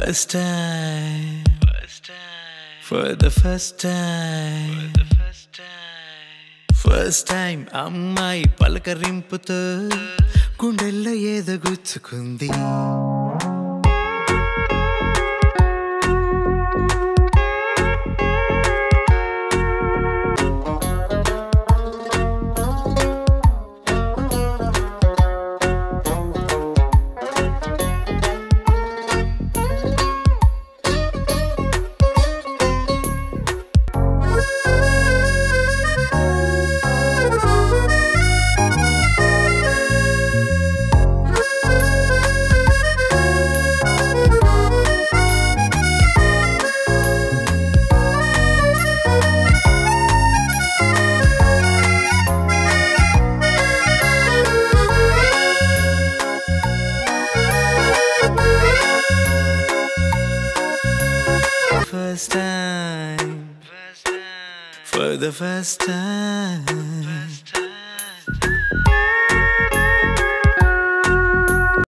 First time, for the first time, first time అమ్మాయి పలకరింపుతో గుండెల్లో ఏదో గుచ్చుకుంది. First time, for the first time.